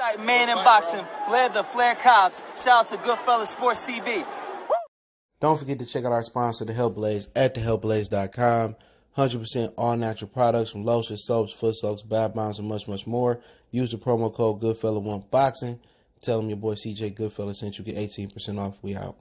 White man in boxing led the Flair Cops. Shout out to Goodfellas Sports TV. Don't forget to check out our sponsor, The Health Blaze, at thehealthblaze.com. 100% all natural products from lotions, soaps, foot soaks, bath bombs, and much, much more. Use the promo code Goodfella1Boxing. Tell them your boy CJ Goodfella sent you. Get 18% off. We out.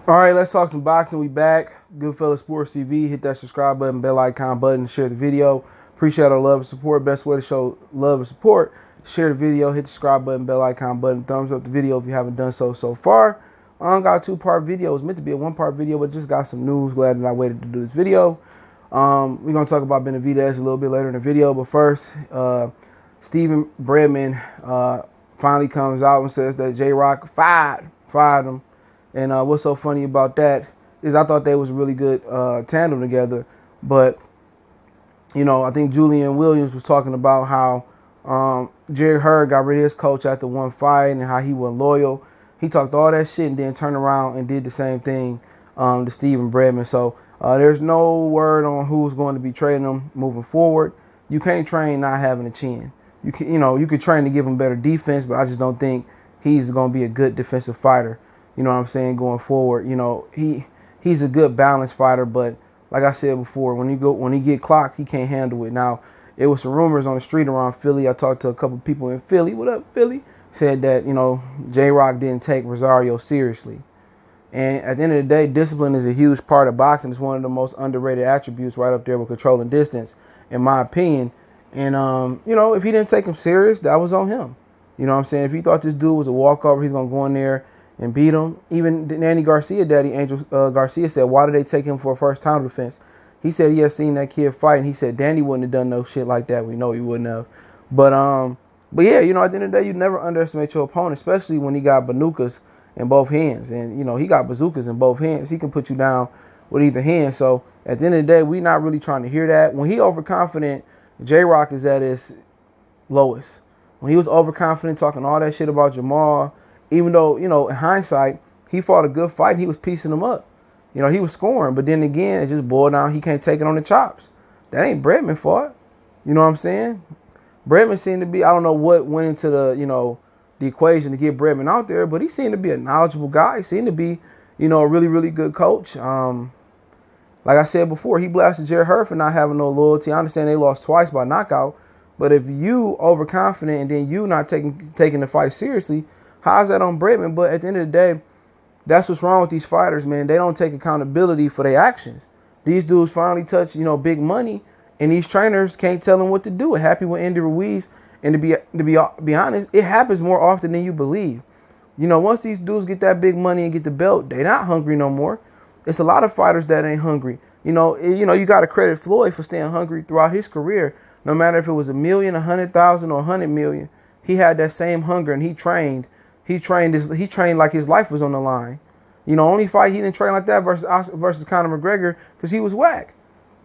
All right, let's talk some boxing. We back. Goodfellas Sports TV. Hit that subscribe button, bell icon button, share the video. Appreciate our love and support. Best way to show love and support, share the video, hit the subscribe button, bell icon button, thumbs up the video if you haven't done so far. Got a two-part video. It was meant to be a one-part video, but just got some news. Glad that I waited to do this video. We're going to talk about Benavidez a little bit later in the video, but first, Stephen Breadman finally comes out and says that J-Rock fired him. And what's so funny about that is I thought they was a really good tandem together. But, you know, I think Julian Williams was talking about how Jerry Hurd got rid of his coach after one fight and how he wasn't loyal. He talked all that shit and then turned around and did the same thing to Stephen Breadman. So there's no word on who's going to be trading him moving forward. You can't train not having a chin. You could train to give him better defense, but I just don't think he's going to be a good defensive fighter. You know what I'm saying, going forward. You know, he's a good balanced fighter, but like I said before, when he get clocked, he can't handle it. Now, it was some rumors on the street around Philly. I talked to a couple people in Philly. What up, Philly? Said that, you know, J-Rock didn't take Rosario seriously. And at the end of the day, discipline is a huge part of boxing. It's one of the most underrated attributes, right up there with controlling distance, in my opinion. And, you know, if he didn't take him serious, that was on him. You know what I'm saying? If he thought this dude was a walkover, he's going to go in there and beat him. Even Danny Garcia, daddy, Angel Garcia, said, why did they take him for a first-time defense? He said he had seen that kid fight, and he said Danny wouldn't have done no shit like that. We know he wouldn't have. But yeah, you know, at the end of the day, you never underestimate your opponent, especially when he got bazookas in both hands. And, you know, he got bazookas in both hands. He can put you down with either hand. So at the end of the day, we're not really trying to hear that. When he overconfident, J-Rock is at his lowest. When he was overconfident, talking all that shit about Jamal, even though, you know, in hindsight, he fought a good fight and he was piecing him up. You know, he was scoring. But then again, it just boiled down. He can't take it on the chops. That ain't Breadman fault. You know what I'm saying? Breadman seemed to be, I don't know what went into the, you know, the equation to get Breadman out there, but he seemed to be a knowledgeable guy. He seemed to be, you know, a really, really good coach. Like I said before, he blasted Jerry Hurd for not having no loyalty. I understand they lost twice by knockout, but if you overconfident and then you not taking the fight seriously, how's that on Breadman? But at the end of the day, that's what's wrong with these fighters, man. They don't take accountability for their actions. These dudes finally touch, you know, big money, and these trainers can't tell them what to do. It happened with Andy Ruiz, and to be honest, it happens more often than you believe. You know, once these dudes get that big money and get the belt, they're not hungry no more. It's a lot of fighters that ain't hungry. You know, you got to credit Floyd for staying hungry throughout his career. No matter if it was $1 million, 100,000, or 100 million, he had that same hunger, and he trained. He trained like his life was on the line. You know, only fight he didn't train like that versus Conor McGregor because he was whack.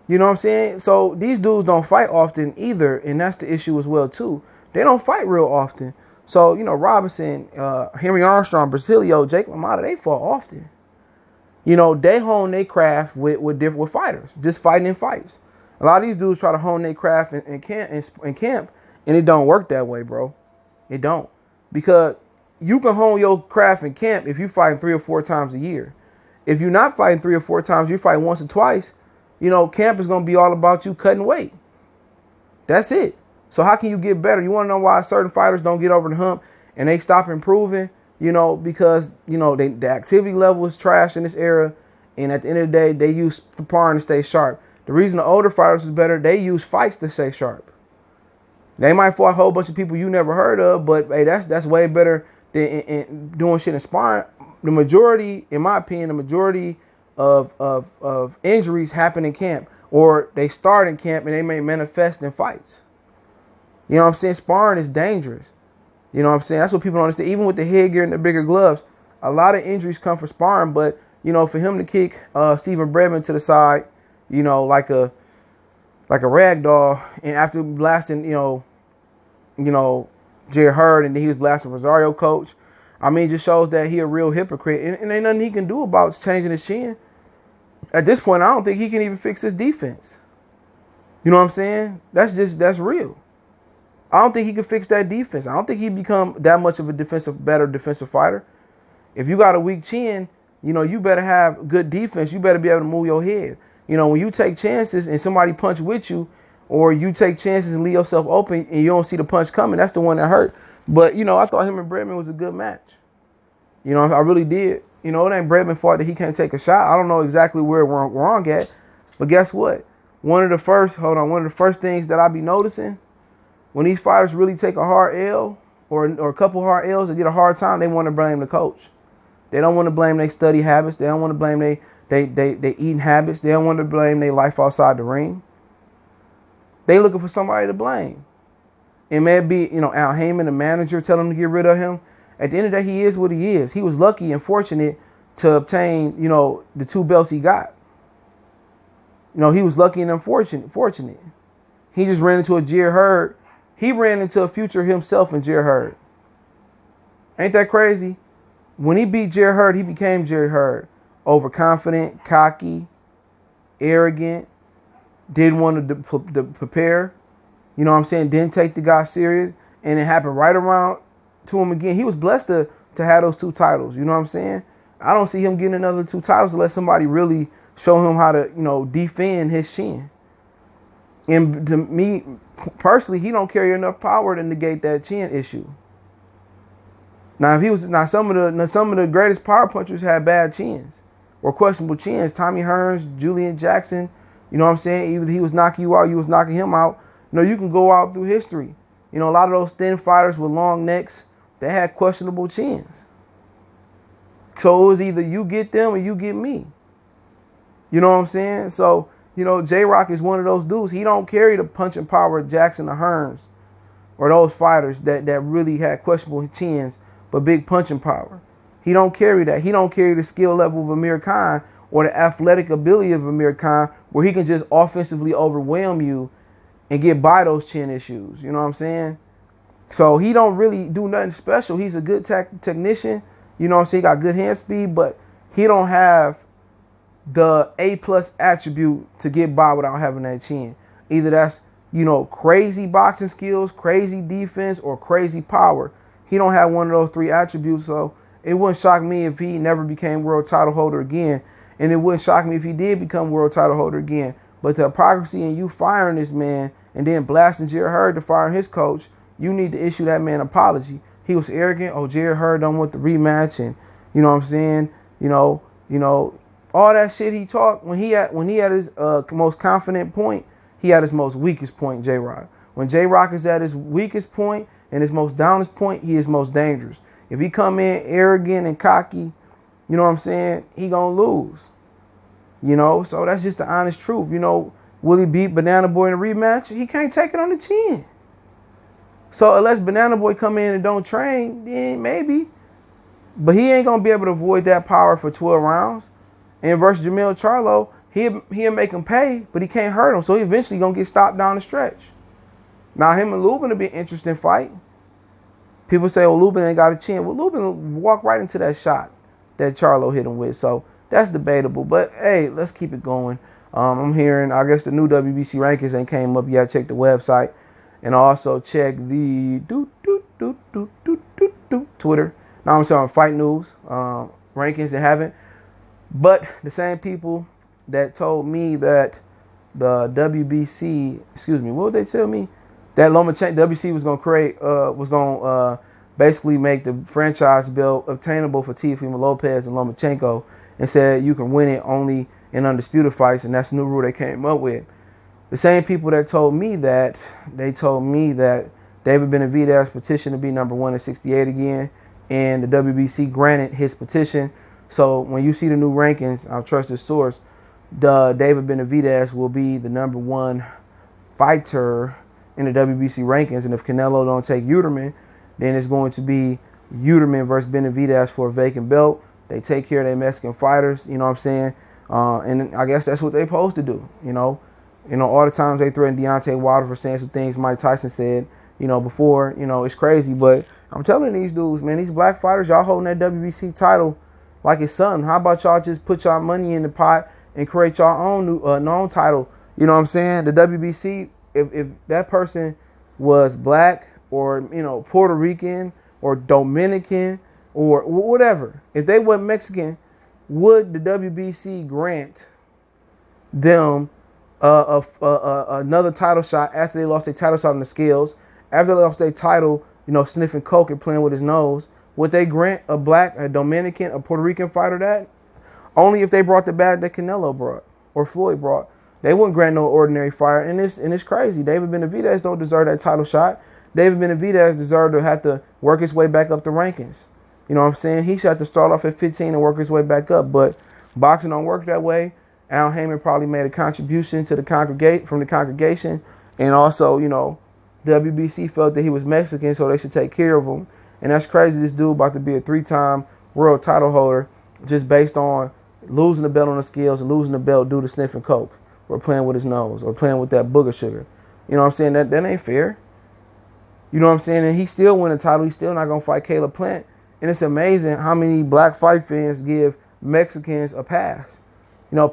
You know what I'm saying? So these dudes don't fight often either, and that's the issue as well too. They don't fight real often. So, you know, Robinson, Henry Armstrong, Brasilio, Jake LaMotta, they fought often. You know, they hone their craft with fighters, just fighting in fights. A lot of these dudes try to hone their craft in camp, and it don't work that way, bro. It don't. Because you can hone your craft in camp if you fight 3 or 4 times a year. If you're not fighting 3 or 4 times, you fight once or twice, you know, camp is going to be all about you cutting weight. That's it. So how can you get better? You want to know why certain fighters don't get over the hump and they stop improving? You know, because, you know, the activity level is trash in this era. And at the end of the day, they use sparring to stay sharp. The reason the older fighters is better, they use fights to stay sharp. They might fight a whole bunch of people you never heard of, but hey, that's way better than in doing shit in sparring. The majority, in my opinion, of injuries happen in camp, or they start in camp and they may manifest in fights. You know what I'm saying? Sparring is dangerous. You know what I'm saying? That's what people don't understand. Even with the headgear and the bigger gloves, a lot of injuries come from sparring. But, you know, for him to kick Stephen Breadman to the side, you know, like a rag doll, and after blasting, you know, Jerry Hurd, and then he was blasting Rosario coach, I mean, just shows that he a real hypocrite. And ain't nothing he can do about changing his chin. At this point, I don't think he can even fix his defense. You know what I'm saying? That's real. I don't think he could fix that defense. I don't think he'd become that much of a better defensive fighter. If you got a weak chin, you better have good defense. You better be able to move your head. When you take chances and somebody punch with you, or you take chances and leave yourself open and you don't see the punch coming, that's the one that hurt. But, I thought him and Breadman was a good match. I really did. It ain't Breadman's fault that he can't take a shot. I don't know exactly where we're wrong at. But guess what? One of the first things that I be noticing, when these fighters really take a hard L or a couple hard L's and get a hard time, they want to blame the coach. They don't want to blame their study habits. They don't want to blame they eating habits. They don't want to blame their life outside the ring. They looking for somebody to blame. It may be, Al Heyman, the manager, tell him to get rid of him. At the end of the day, he is what he is. He was lucky and fortunate to obtain, the 2 belts he got. He was lucky and fortunate. He just ran into a Jerry Hurd. He ran into a future himself in Jerry Hurd. Ain't that crazy? When he beat Jerry Hurd, he became Jerry Hurd. Overconfident, cocky, arrogant, didn't want to prepare. Didn't take the guy serious. And it happened right around to him again. He was blessed to have those 2 titles. You know what I'm saying? I don't see him getting another 2 titles unless somebody really show him how to, defend his chin. And to me, personally, he don't carry enough power to negate that chin issue. Now, some of the greatest power punchers had bad chins or questionable chins. Tommy Hearns, Julian Jackson, either he was knocking you out, you was knocking him out. You can go out through history. A lot of those thin fighters with long necks, they had questionable chins. So it was either you get them or you get me. You know what I'm saying? So, J-Rock is one of those dudes. He don't carry the punching power of Jackson or Hearns or those fighters that really had questionable chins but big punching power. He don't carry that. He don't carry the skill level of Amir Khan or the athletic ability of Amir Khan where he can just offensively overwhelm you and get by those chin issues. You know what I'm saying? So he don't really do nothing special. He's a good technician. You know what I'm saying? He got good hand speed, but he don't have the A+ attribute to get by without having that chin. Either that's, crazy boxing skills, crazy defense, or crazy power. He don't have one of those 3 attributes, so it wouldn't shock me if he never became world title holder again. And it wouldn't shock me if he did become world title holder again. But the hypocrisy in you firing this man and then blasting Jerry Hurd to fire his coach, you need to issue that man an apology. He was arrogant. Oh, Jerry Hurd don't want the rematch, and you know what I'm saying? All that shit he talked when he had his most confident point, he had his most weakest point, J-Rock. When J-Rock is at his weakest point and his most downest point, he is most dangerous. If he come in arrogant and cocky, you know what I'm saying, he gonna lose. So that's just the honest truth. Will he beat Banana Boy in a rematch? He can't take it on the chin. So unless Banana Boy come in and don't train, then maybe. But he ain't gonna be able to avoid that power for 12 rounds. And versus Jamil Charlo, he'll make him pay, but he can't hurt him. So he eventually gonna get stopped down the stretch. Now him and Lubin will be an interesting fight. People say, well, Lubin ain't got a chin. Well, Lubin walked right into that shot that Charlo hit him with. So that's debatable. But hey, let's keep it going. I'm hearing, I guess the new WBC rankings ain't came up yet. Check the website. And also check the Twitter. Now I'm saying Fight News rankings that haven't. But the same people that told me that the WBC, what would they tell me? That WBC was going to create, basically make the franchise belt obtainable for Teofimo Lopez and Lomachenko, and said you can win it only in undisputed fights, and that's the new rule they came up with. The same people that told me that, they told me that David Benavidez petitioned to be number 1 at 68 again, and the WBC granted his petition. So when you see the new rankings, I'll trust the source, the David Benavidez will be the number 1 fighter in the WBC rankings. And if Canelo don't take Uterman, then it's going to be Uterman versus Benavidez for a vacant belt. They take care of their Mexican fighters, you know what I'm saying? And I guess that's what they're supposed to do, all the times they threatened Deontay Wilder for saying some things Mike Tyson said, before, it's crazy. But I'm telling these dudes, man, these black fighters, y'all holding that WBC title like it's something. How about y'all just put y'all money in the pot and create y'all own new own title? You know what I'm saying? The WBC, if that person was black or, Puerto Rican or Dominican or whatever, if they weren't Mexican, would the WBC grant them another title shot after they lost their title shot on the scales, after they lost their title, sniffing coke and playing with his nose? Would they grant a black, a Dominican, a Puerto Rican fighter that? Only if they brought the bag that Canelo brought or Floyd brought. They wouldn't grant no ordinary fighter. And it's crazy. David Benavidez don't deserve that title shot. David Benavidez deserved to have to work his way back up the rankings. You know what I'm saying? He should have to start off at 15 and work his way back up. But boxing don't work that way. Al Heyman probably made a contribution to the congregation. And also, WBC felt that he was Mexican, so they should take care of him. And that's crazy. This dude about to be a 3-time world title holder just based on losing the belt on the scales and losing the belt due to sniffing coke or playing with his nose or playing with that booger sugar. You know what I'm saying? That ain't fair. You know what I'm saying? And he still win the title. He's still not going to fight Caleb Plant. And it's amazing how many black fight fans give Mexicans a pass.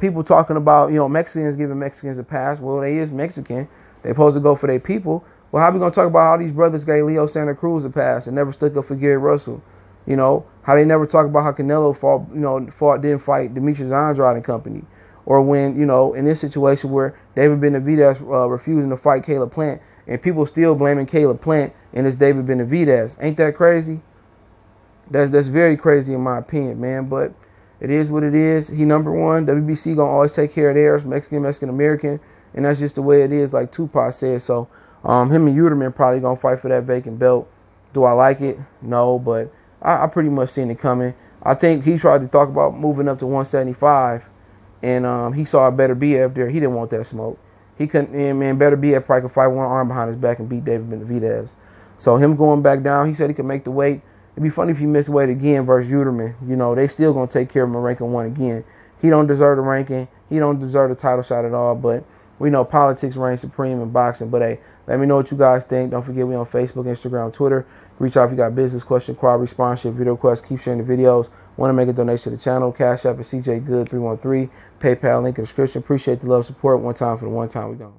People talking about, Mexicans giving Mexicans a pass. Well, they is Mexican. They supposed to go for their people. Well, how we going to talk about how these brothers gave Leo Santa Cruz a pass and never stuck up for Gary Russell? How they never talk about how Canelo didn't fight Demetrius Andrade and company. Or when, in this situation where David Benavidez refusing to fight Caleb Plant and people still blaming Caleb Plant and it's David Benavidez. Ain't that crazy? That's very crazy in my opinion, man. But it is what it is. He number one. WBC going to always take care of theirs, Mexican, American. And that's just the way it is, like Tupac said. So him and Uterman probably going to fight for that vacant belt. Do I like it? No, but I pretty much seen it coming. I think he tried to talk about moving up to 175, and he saw a Better BF there. He didn't want that smoke. He couldn't, man, Better BF probably could fight one arm behind his back and beat David Benavidez. So him going back down, he said he could make the weight. It'd be funny if he missed weight again versus Uterman. They still going to take care of him in ranking 1 again. He don't deserve the ranking. He don't deserve the title shot at all, but we know politics reign supreme in boxing. But, hey, let me know what you guys think. Don't forget we on Facebook, Instagram, Twitter. Reach out if you got business, question, query, sponsorship, video requests. Keep sharing the videos. Want to make a donation to the channel. Cash App at CJ Good 313. PayPal link in the description. Appreciate the love, support. One time for the one time we gone.